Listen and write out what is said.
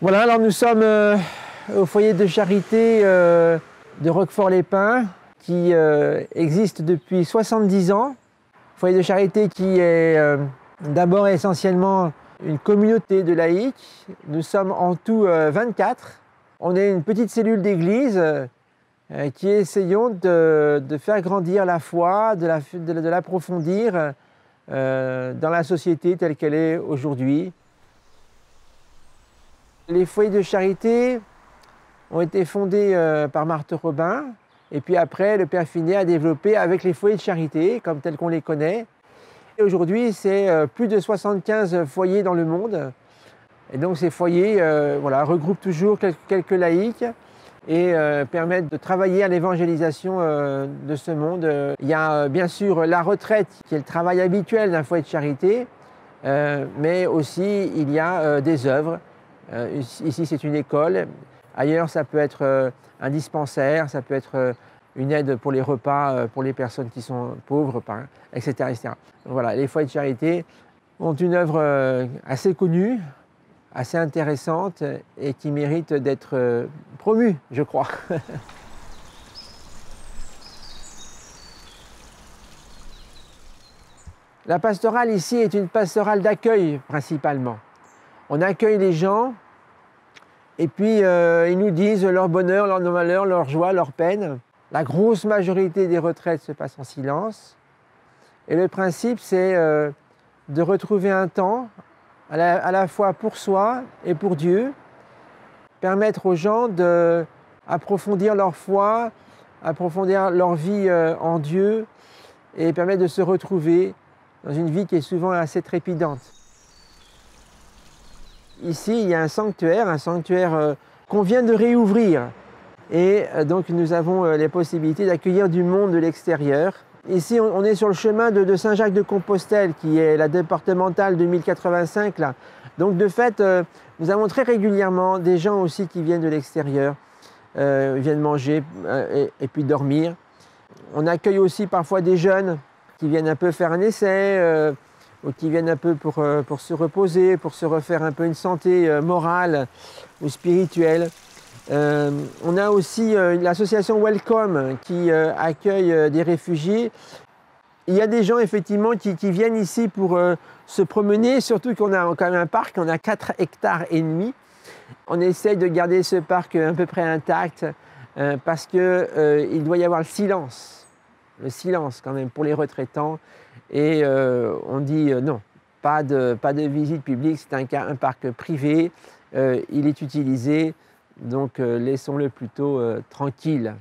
Voilà, alors nous sommes au foyer de charité de Roquefort-les-Pins qui existe depuis 70 ans. Foyer de charité qui est d'abord et essentiellement une communauté de laïcs. Nous sommes en tout 24. On est une petite cellule d'église qui essayons de faire grandir la foi, de l'approfondir dans la société telle qu'elle est aujourd'hui. Les foyers de charité ont été fondés par Marthe Robin, et puis après, le Père Finet a développé avec les foyers de charité, comme tels qu'on les connaît. Aujourd'hui, c'est plus de 75 foyers dans le monde. Et donc ces foyers regroupent toujours quelques laïcs et permettent de travailler à l'évangélisation de ce monde. Il y a bien sûr la retraite, qui est le travail habituel d'un foyer de charité, mais aussi il y a des œuvres. Ici, c'est une école. Ailleurs, ça peut être un dispensaire, ça peut être une aide pour les repas pour les personnes qui sont pauvres, etc., etc. Donc voilà, les foyers de charité ont une œuvre assez connue, assez intéressante et qui mérite d'être promue, je crois. La pastorale ici est une pastorale d'accueil principalement. On accueille les gens et puis ils nous disent leur bonheur, leur malheur, leur joie, leur peine. La grosse majorité des retraites se passe en silence. Et le principe, c'est de retrouver un temps à la fois pour soi et pour Dieu, permettre aux gens d'approfondir leur foi, approfondir leur vie en Dieu et permettre de se retrouver dans une vie qui est souvent assez trépidante. Ici, il y a un sanctuaire qu'on vient de réouvrir. Et donc nous avons les possibilités d'accueillir du monde de l'extérieur. Ici, on est sur le chemin de Saint-Jacques-de-Compostelle, qui est la départementale 2085. Là. Donc de fait, nous avons très régulièrement des gens aussi qui viennent de l'extérieur, viennent manger et puis dormir. On accueille aussi parfois des jeunes qui viennent un peu faire un essai, ou qui viennent un peu pour se reposer, pour se refaire un peu une santé morale ou spirituelle. On a aussi l'association Welcome qui accueille des réfugiés. Il y a des gens effectivement qui viennent ici pour se promener, surtout qu'on a quand même un parc, on a 4,5 hectares. On essaye de garder ce parc à peu près intact parce qu'il doit y avoir le silence quand même pour les retraitants. Et on dit non, pas de visite publique, c'est un parc privé, il est utilisé. Donc laissons-le plutôt tranquille.